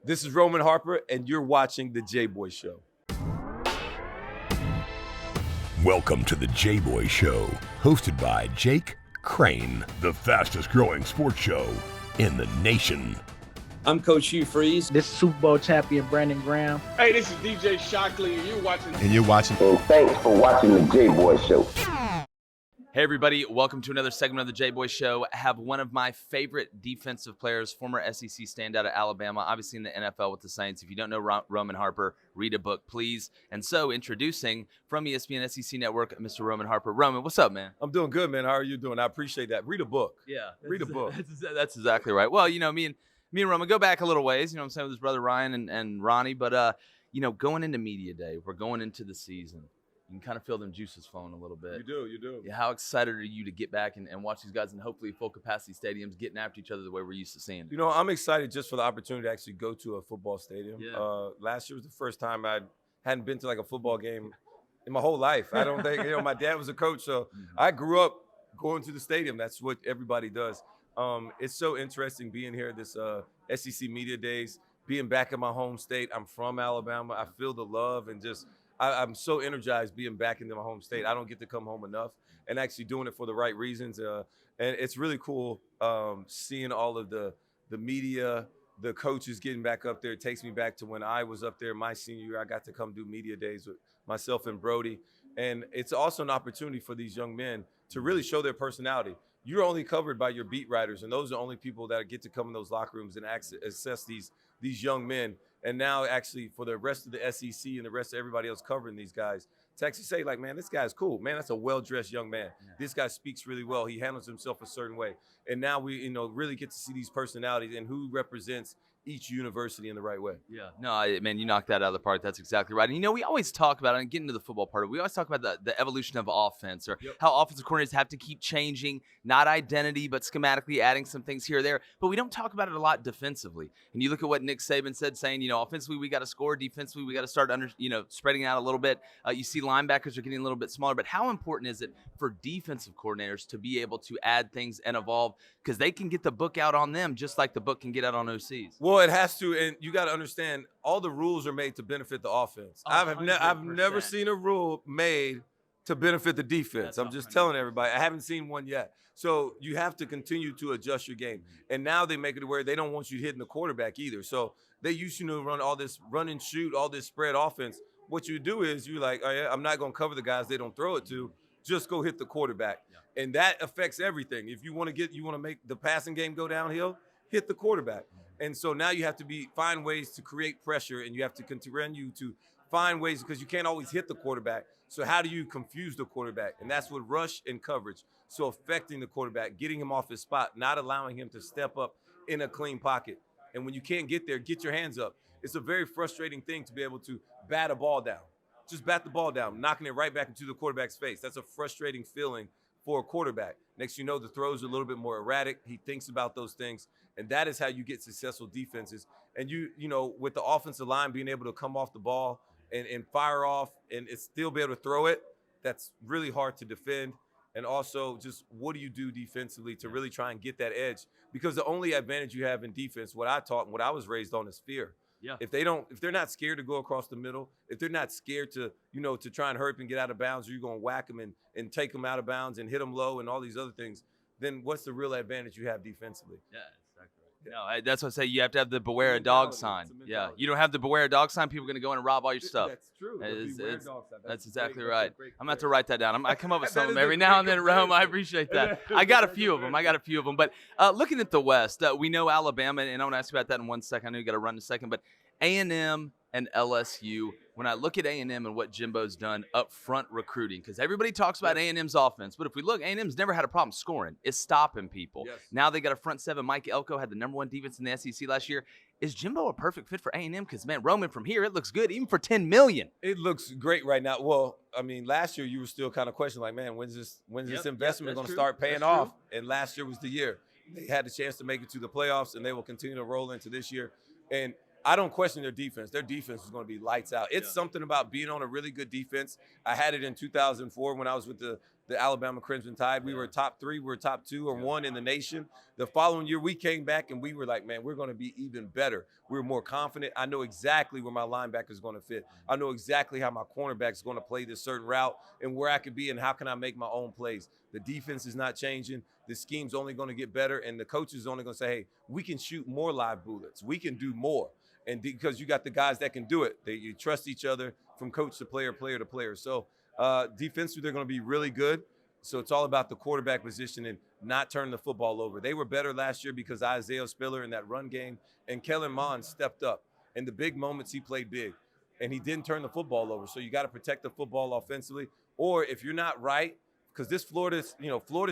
This is Roman Harper, and you're watching The Jboy Show. Welcome to The Jboy Show, hosted by Jake Crain, the fastest growing sports show in the nation. I'm Coach Hugh Freeze. This is Super Bowl champion Brandon Graham. Hey, this is DJ Shockley, and you're watching. And thanks for watching The Jboy Show. Hey everybody, welcome to another segment of the Jboy Show. I have one of my favorite defensive players, former SEC standout at Alabama, obviously in the NFL with the Saints. If you don't know Roman Harper, read a book, please. And so, introducing from ESPN SEC Network, Mr. Roman Harper. Roman, what's up, man? I'm doing good, man. How are you doing? I appreciate that. Read a book. Yeah. Read a book. That's exactly right. Well, you know, me and Roman go back a little ways, you know what I'm saying, with his brother Ryan and Ronnie. But, you know, going into media day, we're going into the season. You can kind of feel them juices flowing a little bit. You do. Yeah, how excited are you to get back and watch these guys in hopefully full capacity stadiums getting after each other the way we're used to seeing? You know, I'm excited just for the opportunity to actually go to a football stadium. Yeah. Last year was the first time I hadn't been to like a football game in my whole life. I don't think, my dad was a coach, so I grew up going to the stadium. That's what everybody does. It's so interesting being here this SEC Media Days, being back in my home state. I'm from Alabama. I feel the love and just I'm so energized being back into my home state. I don't get to come home enough and actually doing it for the right reasons. And it's really cool seeing all of the media, the coaches getting back up there. It takes me back to when I was up there my senior year. I got to come do media days with myself and Brody. And it's also an opportunity for these young men to really show their personality. You're only covered by your beat writers, and those are the only people that get to come in those locker rooms and assess these young men. And now actually for the rest of the SEC and the rest of everybody else covering these guys, to actually say like, man, this guy's cool. Man, that's a well-dressed young man. Yeah. This guy speaks really well. He handles himself a certain way. And now we, really get to see these personalities and who represents each university in the right way. Yeah. No, man, you knocked that out of the park. That's exactly right. And, we always talk about it, and getting to the football part of it, we always talk about the evolution of offense or how offensive coordinators have to keep changing, not identity, but schematically adding some things here or there. But we don't talk about it a lot defensively. And you look at what Nick Saban said, saying, offensively we got to score, defensively we got to start spreading out a little bit. You see linebackers are getting a little bit smaller. But how important is it for defensive coordinators to be able to add things and evolve? Because they can get the book out on them just like the book can get out on OCs. Well, it has to, and you got to understand, all the rules are made to benefit the offense. I've never seen a rule made to benefit the defense. I'm just telling everybody, I haven't seen one yet. So you have to continue to adjust your game. And now they make it where they don't want you hitting the quarterback either. So they used to run all this run and shoot, all this spread offense. What you do is you're like, oh, yeah, I'm not going to cover the guys they don't throw it to. Just go hit the quarterback. Yeah. And that affects everything. If you want to make the passing game go downhill, hit the quarterback. And so now you have to find ways to create pressure, and you have to continue to find ways, because you can't always hit the quarterback. So how do you confuse the quarterback? And that's with rush and coverage. So affecting the quarterback, getting him off his spot, not allowing him to step up in a clean pocket. And when you can't get there, get your hands up. It's a very frustrating thing to be able to bat a ball down. Just bat the ball down, knocking it right back into the quarterback's face. That's a frustrating feeling for a quarterback. Next, the throws are a little bit more erratic. He thinks about those things, and that is how you get successful defenses. And with the offensive line being able to come off the ball and fire off and still be able to throw it, that's really hard to defend. And also, just what do you do defensively to really try and get that edge? Because the only advantage you have in defense, what I was raised on, is fear. Yeah. If they're not scared to go across the middle, if they're not scared to try and hurry up and get out of bounds, or you're going to whack them and take them out of bounds and hit them low and all these other things, then what's the real advantage you have defensively? Yeah, exactly right. No, that's what I say. You have to have the beware a dog sign. Yeah, you don't have the beware a dog sign, people are going to go in and rob all your stuff. That's true. That's exactly right. I'm going to have to write that down. I come up with something every now and then, Rome. I appreciate that. I got a few of them. But looking at the West, we know Alabama, and I want to ask you about that in 1 second. I know you got to run in a second, but A&M and LSU, when I look at A&M and what Jimbo's done up front recruiting, because everybody talks about A&M's offense, but if we look, A&M's never had a problem scoring. It's stopping people. Yes. Now they got a front seven. Mike Elko had the #1 defense in the SEC last year. Is Jimbo a perfect fit for A&M? Because, man, Roman, from here, it looks good, even for $10 million. It looks great right now. Well, I mean, last year you were still kind of questioning, like, man, when's this investment going to start paying off? And last year was the year. They had the chance to make it to the playoffs, and they will continue to roll into this year. And I don't question their defense. Their defense is going to be lights out. It's something about being on a really good defense. I had it in 2004 when I was with the the Alabama Crimson Tide. We were top 3, we were top 2 or 1 in the nation. The following year, we came back and we were like, man, we're going to be even better. We were more confident. I know exactly where my linebacker is going to fit. I know exactly how my cornerback is going to play this certain route and where I could be and how can I make my own plays. The defense is not changing. The scheme's only going to get better, and the coach is only going to say, hey, we can shoot more live bullets. We can do more. And because you got the guys that can do it, you trust each other from coach to player, player to player. So defensively, they're going to be really good. So it's all about the quarterback position and not turning the football over. They were better last year because Isaiah Spiller in that run game and Kellen Mond stepped up. In the big moments, he played big, and he didn't turn the football over. So you got to protect the football offensively. Or if you're not right, because this Florida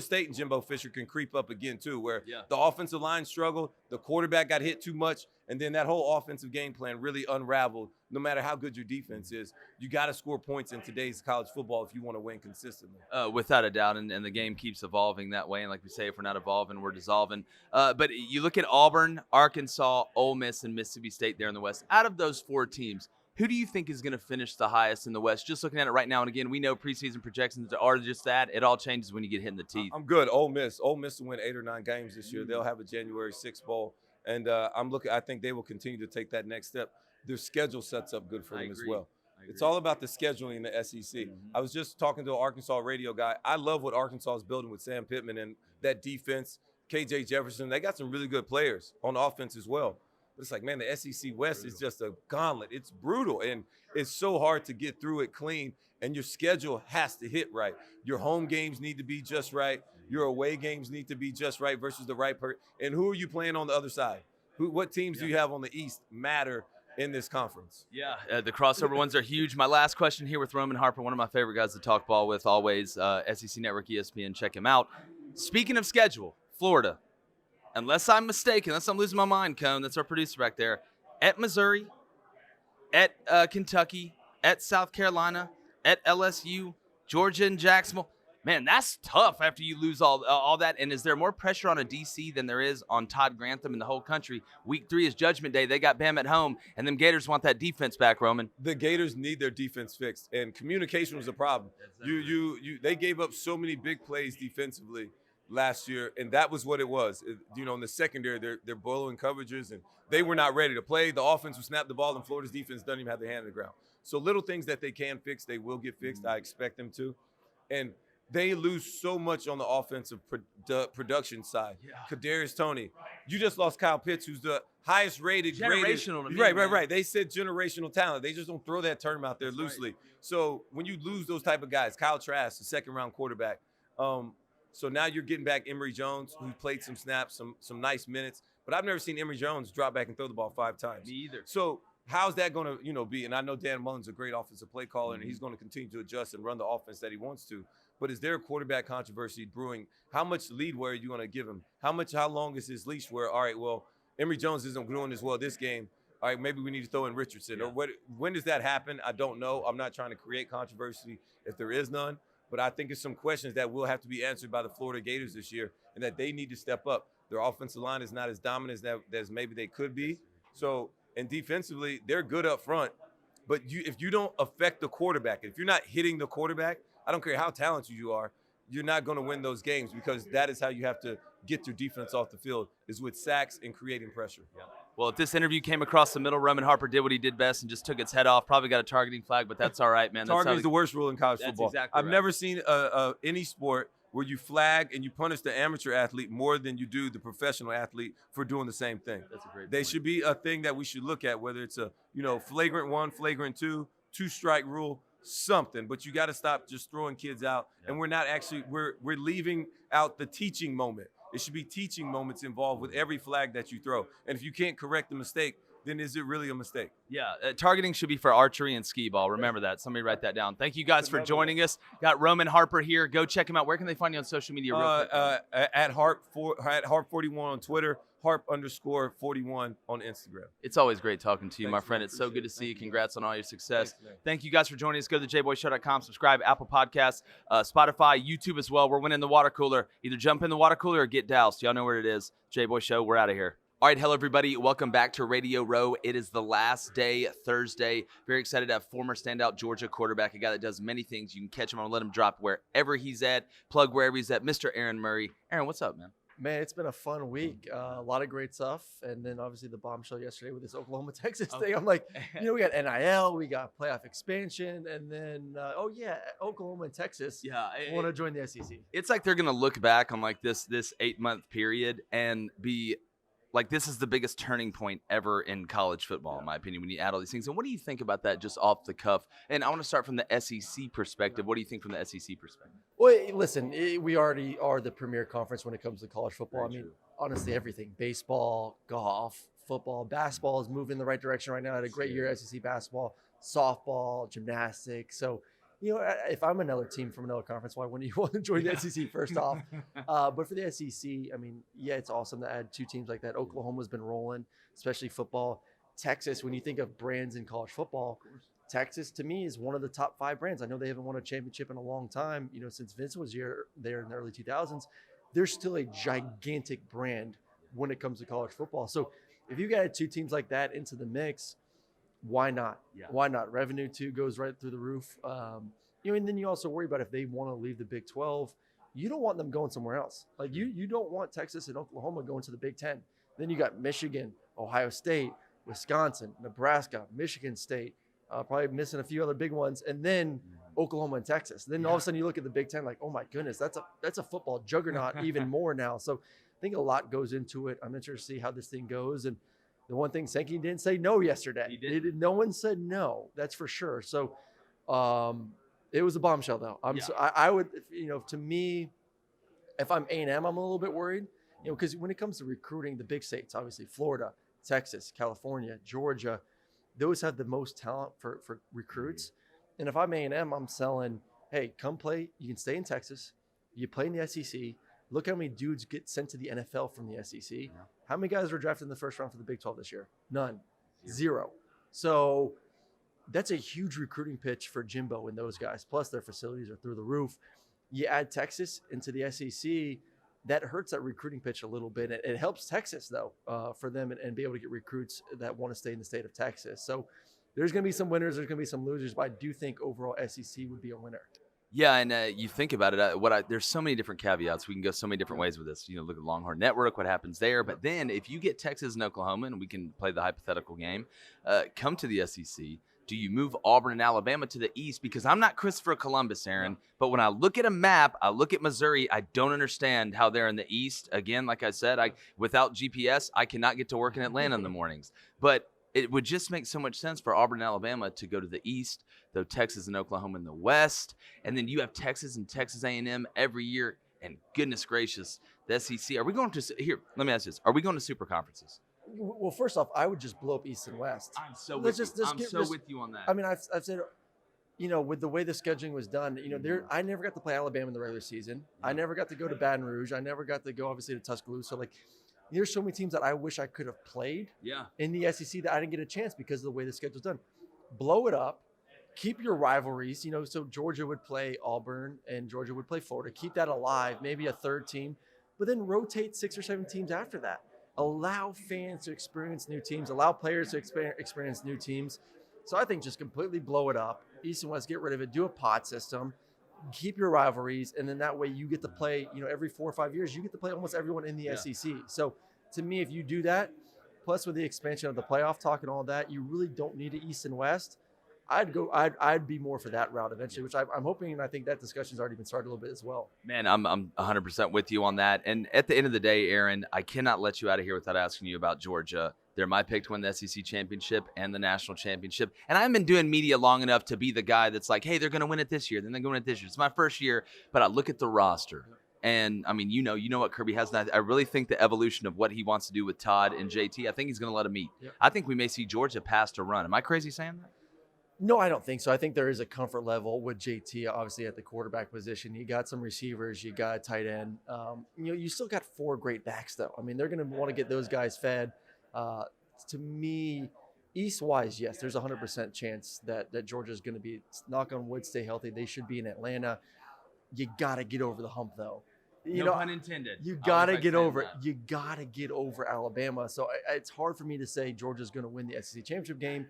State and Jimbo Fisher can creep up again too, where the offensive line struggled, the quarterback got hit too much, and then that whole offensive game plan really unraveled. No matter how good your defense is, you got to score points in today's college football if you want to win consistently. Without a doubt, and the game keeps evolving that way. And like we say, if we're not evolving, we're dissolving. But you look at Auburn, Arkansas, Ole Miss, and Mississippi State there in the West. Out of those 4 teams, who do you think is going to finish the highest in the West? Just looking at it right now, and again, we know preseason projections are just that. It all changes when you get hit in the teeth. I'm good. Ole Miss will win 8 or 9 games this year. They'll have a January 6th bowl, and I think they will continue to take that next step. Their schedule sets up good for them as well. It's all about the scheduling in the SEC. I was just talking to an Arkansas radio guy. I love what Arkansas is building with Sam Pittman and that defense. KJ Jefferson, they got some really good players on offense as well. But it's like, man, the SEC West is just a gauntlet. It's brutal, and it's so hard to get through it clean, and your schedule has to hit right. Your home games need to be just right. Your away games need to be just right versus the right person. And who are you playing on the other side? What teams do you have on the East matter in this conference? The crossover ones are huge. My last question here with Roman Harper, one of my favorite guys to talk ball with always, SEC Network, ESPN, check him out. Speaking of schedule, Florida. Unless I'm mistaken, unless I'm losing my mind, Cone, that's our producer back there, at Missouri, at Kentucky, at South Carolina, at LSU, Georgia, and Jacksonville. Man, that's tough after you lose all that. And is there more pressure on a DC than there is on Todd Grantham and the whole country? Week 3 is Judgment Day. They got Bam at home, and them Gators want that defense back, Roman. The Gators need their defense fixed, and communication was a problem. They gave up so many big plays defensively last year, and that was what it was. In the secondary, they're blowing coverages, and they were not ready to play. The offense would snap the ball, and Florida's defense doesn't even have their hand on the ground. So little things that they can fix, they will get fixed. I expect them to. And they lose so much on the offensive production side. Kadarius Toney. You just lost Kyle Pitts, who's the highest rated. Generational to me, Right. They said generational talent. They just don't throw that term out there loosely. Right. So when you lose those type of guys, Kyle Trask, the second-round quarterback, so now you're getting back Emory Jones, who played some snaps, some nice minutes. But I've never seen Emory Jones drop back and throw the ball 5 times. Me either. So how's that going to, be? And I know Dan Mullen's a great offensive play caller, and he's going to continue to adjust and run the offense that he wants to. But is there a quarterback controversy brewing? How much leeway are you going to give him? How long is his leash where, all right, well, Emory Jones isn't doing as well this game. All right, maybe we need to throw in Richardson. Yeah. Or when does that happen? I don't know. I'm not trying to create controversy if there is none. But I think it's some questions that will have to be answered by the Florida Gators this year, and that they need to step up. Their offensive line is not as dominant as maybe they could be. So, and defensively, they're good up front. But if you don't affect the quarterback, if you're not hitting the quarterback, I don't care how talented you are, you're not going to win those games, because that is how you have to get your defense off the field, is with sacks and creating pressure. Yeah. Well, if this interview came across the middle, Roman Harper did what he did best and just took its head off. Probably got a targeting flag, but that's all right, man. Targeting is the worst rule in college football. Exactly I've never seen any sport where you flag and you punish the amateur athlete more than you do the professional athlete for doing the same thing. That's a great point. They should be a thing that we should look at, whether it's a flagrant 1, flagrant 2, 2-strike rule, something. But you got to stop just throwing kids out. Yeah. And we're not actually we're leaving out the teaching moment. It should be teaching moments involved with every flag that you throw. And if you can't correct the mistake, then is it really a mistake? Yeah, targeting should be for archery and skee ball. Remember that. Somebody write that down. Thank you guys for joining us. Got Roman Harper here. Go check him out. Where can they find you on social media real quick? At Harp41 on Twitter, Harp_41 on Instagram. It's always great talking to you, Thanks, my friend. man. It's so good to see you. Thank you. Congrats on all your success. Thanks, man. Thank you guys for joining us. Go to jboyshow.com. Subscribe, Apple Podcasts, Spotify, YouTube as well. We're winning the water cooler. Either jump in the water cooler or get doused. Y'all know where it is. Jboy Show. We're out of here. All right, hello everybody. Welcome back to Radio Row. It is the last day, Thursday. Very excited to have former standout Georgia quarterback, a guy that does many things. You can catch him on Let Him Drop wherever he's at. Plug wherever he's at, Mr. Aaron Murray. Aaron, what's up, man? Man, it's been a fun week. A lot of great stuff. And then obviously the bombshell yesterday with this Oklahoma-Texas thing. I'm like, we got NIL, we got playoff expansion, and then, Oklahoma and Texas want to join the SEC. It's like they're going to look back on like this 8-month period and be like, this is the biggest turning point ever in college football, in my opinion, when you add all these things. And what do you think about that just off the cuff? And I want to start from the SEC perspective. What do you think from the SEC perspective? Well, listen, we already are the premier conference when it comes to college football. Very true. Honestly, everything. Baseball, golf, football, basketball is moving in the right direction right now. I had a great year SEC basketball, softball, gymnastics. So, if I'm another team from another conference, why wouldn't you want to join the SEC first off? But for the SEC, it's awesome to add two teams like that. Oklahoma's been rolling, especially football. Texas, when you think of brands in college football, Texas to me is one of the top 5 brands. I know they haven't won a championship in a long time, since Vince was there in the early 2000s. They're still a gigantic brand when it comes to college football. So if you got 2 teams like that into the mix, why not? Yeah. Why not? Revenue too goes right through the roof. And then you also worry about if they want to leave the Big 12, you don't want them going somewhere else. Like you don't want Texas and Oklahoma going to the Big 10. Then you got Michigan, Ohio State, Wisconsin, Nebraska, Michigan State, probably missing a few other big ones, and then Oklahoma and Texas. Then all of a sudden you look at the Big 10 like, oh my goodness, that's a football juggernaut even more now. So I think a lot goes into it. I'm interested to see how this thing goes. And the one thing, Sankey didn't say no yesterday. He didn't. No one said no. That's for sure. So it was a bombshell, though. I would, to me, if I'm A&M, I'm a little bit worried, because when it comes to recruiting, the big states, obviously Florida, Texas, California, Georgia, those have the most talent for recruits. And if I'm A&M, I'm selling, hey, come play. You can stay in Texas. You play in the SEC. Look how many dudes get sent to the NFL from the SEC. Yeah. How many guys were drafted in the first round for the Big 12 this year? None. Zero. So that's a huge recruiting pitch for Jimbo and those guys. Plus, their facilities are through the roof. You add Texas into the SEC, that hurts that recruiting pitch a little bit. It helps Texas, though, for them and be able to get recruits that want to stay in the state of Texas. So there's going to be some winners. There's going to be some losers. But I do think overall SEC would be a winner. Yeah, and you think about it, there's so many different caveats. We can go so many different ways with this. Look at Longhorn Network, what happens there. But then if you get Texas and Oklahoma, and we can play the hypothetical game, come to the SEC, do you move Auburn and Alabama to the east? Because I'm not Christopher Columbus, Aaron, but when I look at a map, I look at Missouri, I don't understand how they're in the east. Again, like I said, without GPS, I cannot get to work in Atlanta in the mornings. But it would just make so much sense for Auburn and Alabama to go to the east, though Texas and Oklahoma in the west. And then you have Texas and Texas A&M every year. And goodness gracious, the SEC. Are we going to – here, let me ask this. Are we going to super conferences? Well, first off, I would just blow up East and West. I'm so with you on that. I mean, I've said – with the way the scheduling was done, I never got to play Alabama in the regular season. I never got to go to Baton Rouge. I never got to go, obviously, to Tuscaloosa. So, there's so many teams that I wish I could have played in the SEC that I didn't get a chance because of the way the schedule's done. Blow it up. Keep your rivalries. So Georgia would play Auburn and Georgia would play Florida. Keep that alive, maybe a third team. But then rotate 6 or 7 teams after that. Allow fans to experience new teams. Allow players to experience new teams. So I think just completely blow it up. East and West, get rid of it. Do a pod system. Keep your rivalries, and then that way you get to play, every 4 or 5 years, you get to play almost everyone in the SEC. So to me, if you do that, plus with the expansion of the playoff talk and all that, you really don't need an East and West. I'd be more for that route eventually, which I'm hoping, and I think that discussion's already been started a little bit as well. Man, I'm 100% with you on that. And at the end of the day, Aaron, I cannot let you out of here without asking you about Georgia. They're my pick to win the SEC championship and the national championship. And I've been doing media long enough to be the guy that's like, hey, they're going to win it this year. Then they're going to win it this year. It's my first year, but I look at the roster. And, I mean, you know what Kirby has. And I really think the evolution of what he wants to do with Todd and JT, I think he's going to let him eat. Yep. I think we may see Georgia pass to run. Am I crazy saying that? No, I don't think so. I think there is a comfort level with JT, obviously, at the quarterback position. You got some receivers. You got a tight end. You still got 4 great backs, though. I mean, they're going to want to get those guys fed. To me, East-wise, yes, there's a 100% chance that Georgia's going to be, knock on wood, stay healthy. They should be in Atlanta. You got to get over the hump, though. No pun intended. You I'll gotta respect get saying over. that. You gotta get over Alabama. So it's hard for me to say Georgia's going to win the SEC championship game.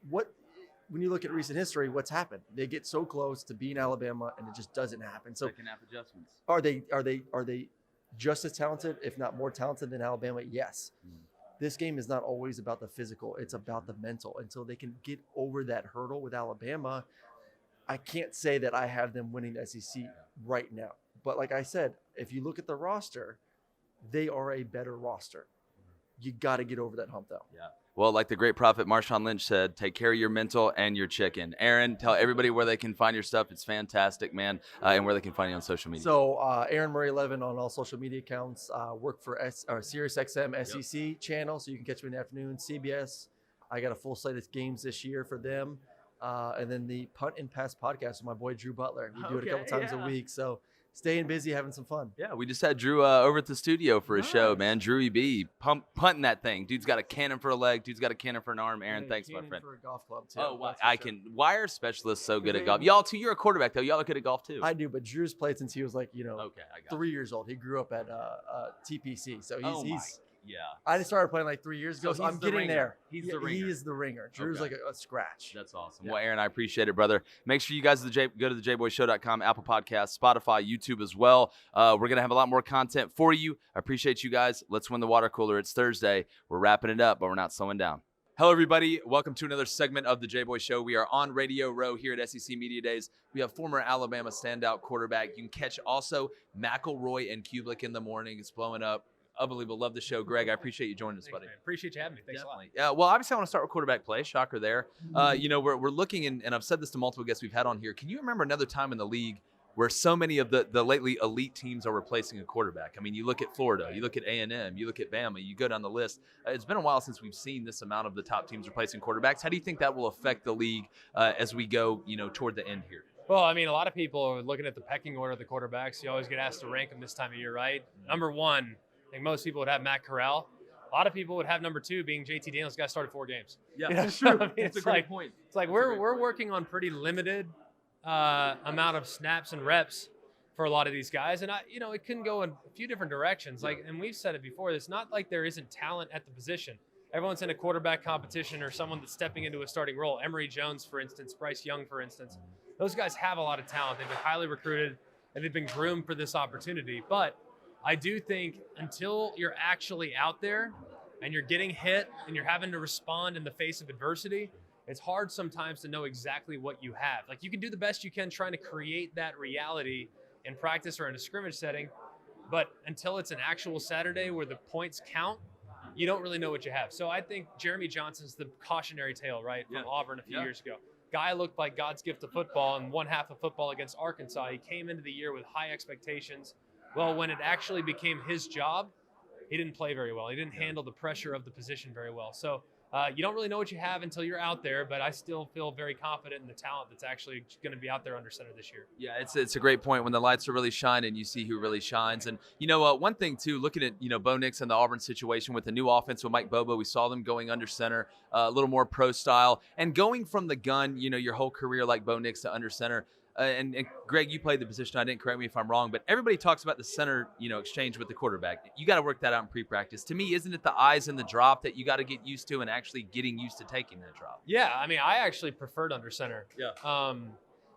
When you look at recent history, what's happened? They get so close to beating Alabama, and it just doesn't happen. So Second half adjustments. are they just as talented, if not more talented than Alabama? Yes. This game is not always about the physical; it's about the mental. Until they can get over that hurdle with Alabama, I can't say that I have them winning the SEC right now. But like I said, if you look at the roster, they are a better roster. You got to get over that hump, though. Yeah. Well, like the great prophet Marshawn Lynch said, take care of your mental and your chicken. Aaron, tell everybody where they can find your stuff. It's fantastic, man, and where they can find you on social media. So Aaron Murray 11 on all social media accounts. Work for SiriusXM SEC channel, so you can catch me in the afternoon. CBS, I got a full slate of games this year for them. And then the Punt and Pass podcast with my boy Drew Butler. We do it a couple times a week. So staying busy, having some fun. Yeah, we just had Drew over at the studio for a show, man. Drew E.B. punting that thing. Dude's got a cannon for a leg. Dude's got a cannon for an arm. Aaron, thanks, my friend. For a golf club, too. Oh, wow. Why are specialists so good at golf? Y'all, too, you're a quarterback, though. Y'all are good at golf, too. I do, but Drew's played since he was like, okay, I got 3 years old. He grew up at TPC. So he's yeah. I just started playing like 3 years ago, so I'm the getting ringer. there. He's the ringer. He is the ringer. Drew's like a scratch. That's awesome. Well, Aaron, I appreciate it, brother. Make sure you guys go to the jboyshow.com, Apple Podcasts, Spotify, YouTube as well. We're going to have a lot more content for you. I appreciate you guys. Let's win the water cooler. It's Thursday. We're wrapping it up, but we're not slowing down. Hello, everybody. Welcome to another segment of the Jboy Show. We are on Radio Row here at SEC Media Days. We have former Alabama standout quarterback. You can catch also McElroy and Kublik in the morning. It's blowing up. Unbelievable. Love the show. Greg, I appreciate you joining us, buddy. Man. Appreciate you having me. Thanks a lot. Yeah, well, obviously, I want to start with quarterback play. Shocker there. We're looking, and I've said this to multiple guests we've had on here. Can you remember another time in the league where so many of the lately elite teams are replacing a quarterback? I mean, you look at Florida, you look at A&M, you look at Bama, you go down the list. It's been a while since we've seen this amount of the top teams replacing quarterbacks. How do you think that will affect the league as we go, toward the end here? Well, I mean, a lot of people are looking at the pecking order of the quarterbacks. You always get asked to rank them this time of year, right? Number one, I think most people would have Matt Corral. A lot of people would have number two being JT Daniels. Guy started 4 games. Yeah, that's true. I mean, it's a great point. It's like we're working on pretty limited amount of snaps and reps for a lot of these guys, and it can go in a few different directions. Like, and we've said it before. It's not like there isn't talent at the position. Everyone's in a quarterback competition or someone that's stepping into a starting role. Emory Jones, for instance, Bryce Young, for instance. Those guys have a lot of talent. They've been highly recruited, and they've been groomed for this opportunity. But I do think until you're actually out there and you're getting hit and you're having to respond in the face of adversity, it's hard sometimes to know exactly what you have. Like, you can do the best you can trying to create that reality in practice or in a scrimmage setting, but until it's an actual Saturday where the points count, you don't really know what you have. So I think Jeremy Johnson's the cautionary tale, right, from Auburn a few years ago. Guy looked like God's gift to football and one half of football against Arkansas. He came into the year with high expectations. Well, when it actually became his job, he didn't play very well. He didn't handle the pressure of the position very well. So you don't really know what you have until you're out there, but I still feel very confident in the talent that's actually going to be out there under center this year. Yeah, it's a great point. When the lights are really shining, you see who really shines. And, one thing, too, looking at, Bo Nix and the Auburn situation with the new offense with Mike Bobo, we saw them going under center, a little more pro style. And going from the gun, your whole career like Bo Nix to under center. And Greg, you played the position. I didn't, correct me if I'm wrong, but everybody talks about the center, exchange with the quarterback. You got to work that out in pre-practice. To me, isn't it the eyes and the drop that you got to get used to and actually getting used to taking that drop? Yeah, I mean, I actually preferred under center. Yeah.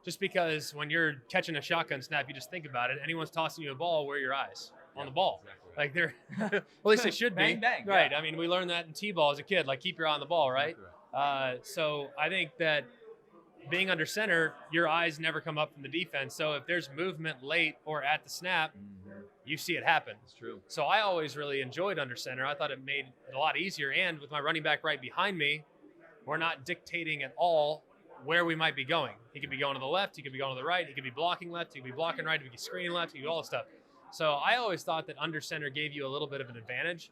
Just because when you're catching a shotgun snap, you just think about it. Anyone's tossing you a ball, where are your eyes? On the ball. Exactly. Like they're, well, at least they should be. Bang, bang. Right. Yeah. I mean, we learned that in T-ball as a kid. Like, keep your eye on the ball, right? So I think that being under center, your eyes never come up from the defense. So if there's movement late or at the snap, you see it happen. That's true. So I always really enjoyed under center. I thought it made it a lot easier. And with my running back right behind me, we're not dictating at all where we might be going. He could be going to the left. He could be going to the right. He could be blocking left. He could be blocking right. He could be screening left. He could do all this stuff. So I always thought that under center gave you a little bit of an advantage.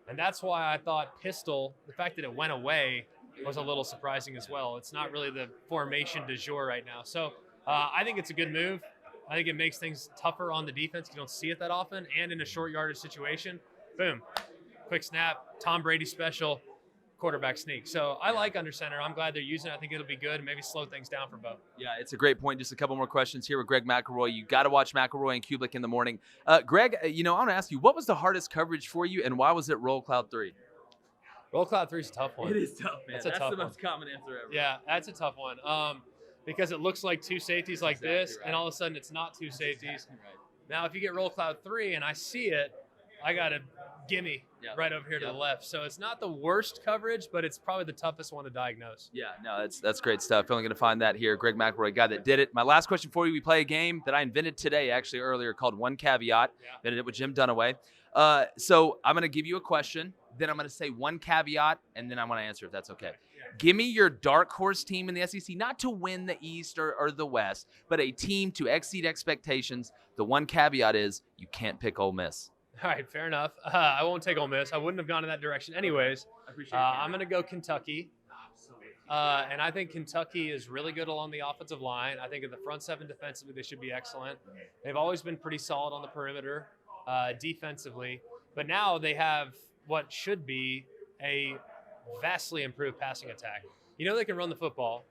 And that's why I thought pistol, the fact that it went away, was a little surprising as well. It's not really the formation du jour right now. So I think it's a good move. I think it makes things tougher on the defense. You don't see it that often. And in a short yardage situation, boom, quick snap, Tom Brady special, quarterback sneak. So I like under center. I'm glad they're using it. I think it'll be good and maybe slow things down for Bo. Yeah, it's a great point. Just a couple more questions here with Greg McElroy. You got to watch McElroy and Kublik in the morning. Greg, I want to ask you, what was the hardest coverage for you, and why was it Roll Cloud 3? Roll Cloud 3 is a tough one. It is tough, man. That's tough the one. most common answer ever. Yeah, that's a tough one. Because it looks like two safeties like this, and all of a sudden it's not two safeties. Right. Now, if you get Roll Cloud 3 and I see it, I got a gimme right over here to the left. So it's not the worst coverage, but it's probably the toughest one to diagnose. Yeah, no, that's great stuff. Only going to find that here. Greg McElroy, guy that did it. My last question for you, we play a game that I invented today, actually earlier, called One Caveat. Invented it with Jim Dunaway. So I'm going to give you a question, then I'm going to say one caveat, and then I want to answer if that's okay. Give me your dark horse team in the SEC, not to win the East or the West, but a team to exceed expectations. The one caveat is you can't pick Ole Miss. All right, fair enough. I won't take Ole Miss. I wouldn't have gone in that direction anyways. I'm going to go Kentucky. And I think Kentucky is really good along the offensive line. I think in the front seven defensively, they should be excellent. They've always been pretty solid on the perimeter defensively. But now they have what should be a vastly improved passing attack. They can run the football.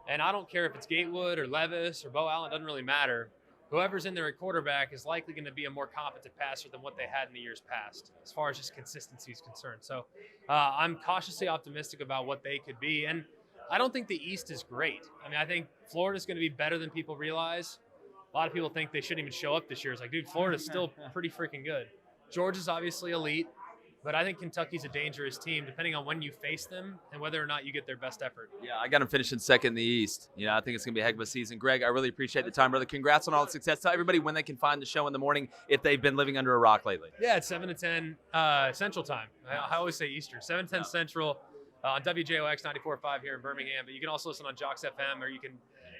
And I don't care if it's Gatewood or Levis or Bo Allen, doesn't really matter. Whoever's in there at quarterback is likely going to be a more competent passer than what they had in the years past, as far as just consistency is concerned. So I'm cautiously optimistic about what they could be. And I don't think the East is great. I think Florida's going to be better than people realize. A lot of people think they shouldn't even show up this year. It's like, dude, Florida's still pretty freaking good. Georgia's obviously elite. But I think Kentucky's a dangerous team, depending on when you face them and whether or not you get their best effort. Yeah, I got them finishing second in the East. I think it's going to be a heck of a season. Greg, I really appreciate the time, brother. Congrats on all the success. Tell everybody when they can find the show in the morning if they've been living under a rock lately. Yeah, it's 7 to 10 Central Time. I always say Eastern. 7 to 10 Central on WJOX 94.5 here in Birmingham. But you can also listen on Jocks FM, or you can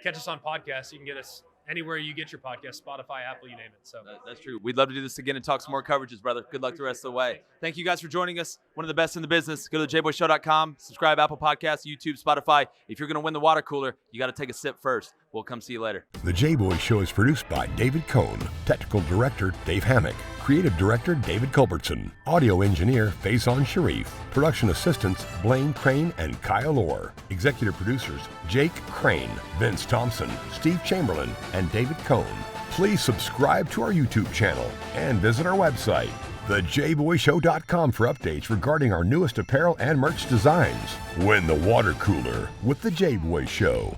catch us on podcasts. You can get us anywhere you get your podcast, Spotify, Apple, you name it. So that's true. We'd love to do this again and talk some more coverages, brother. Good luck the rest of the way. Thank you guys for joining us. One of the best in the business. Go to thejboyshow.com. Subscribe, Apple Podcasts, YouTube, Spotify. If you're going to win the water cooler, you got to take a sip first. We'll come see you later. The Jboy Show is produced by David Cohn, Technical Director Dave Hammock, Creative Director David Culbertson, Audio Engineer Feyzan Shareef, Production Assistants Blaine Crain and Kyle Orr, Executive Producers Jake Crain, Vince Thompson, Steve Chamberlain, and David Cohn. Please subscribe to our YouTube channel and visit our website, thejboyshow.com, for updates regarding our newest apparel and merch designs. Win the water cooler with The Jboy Show.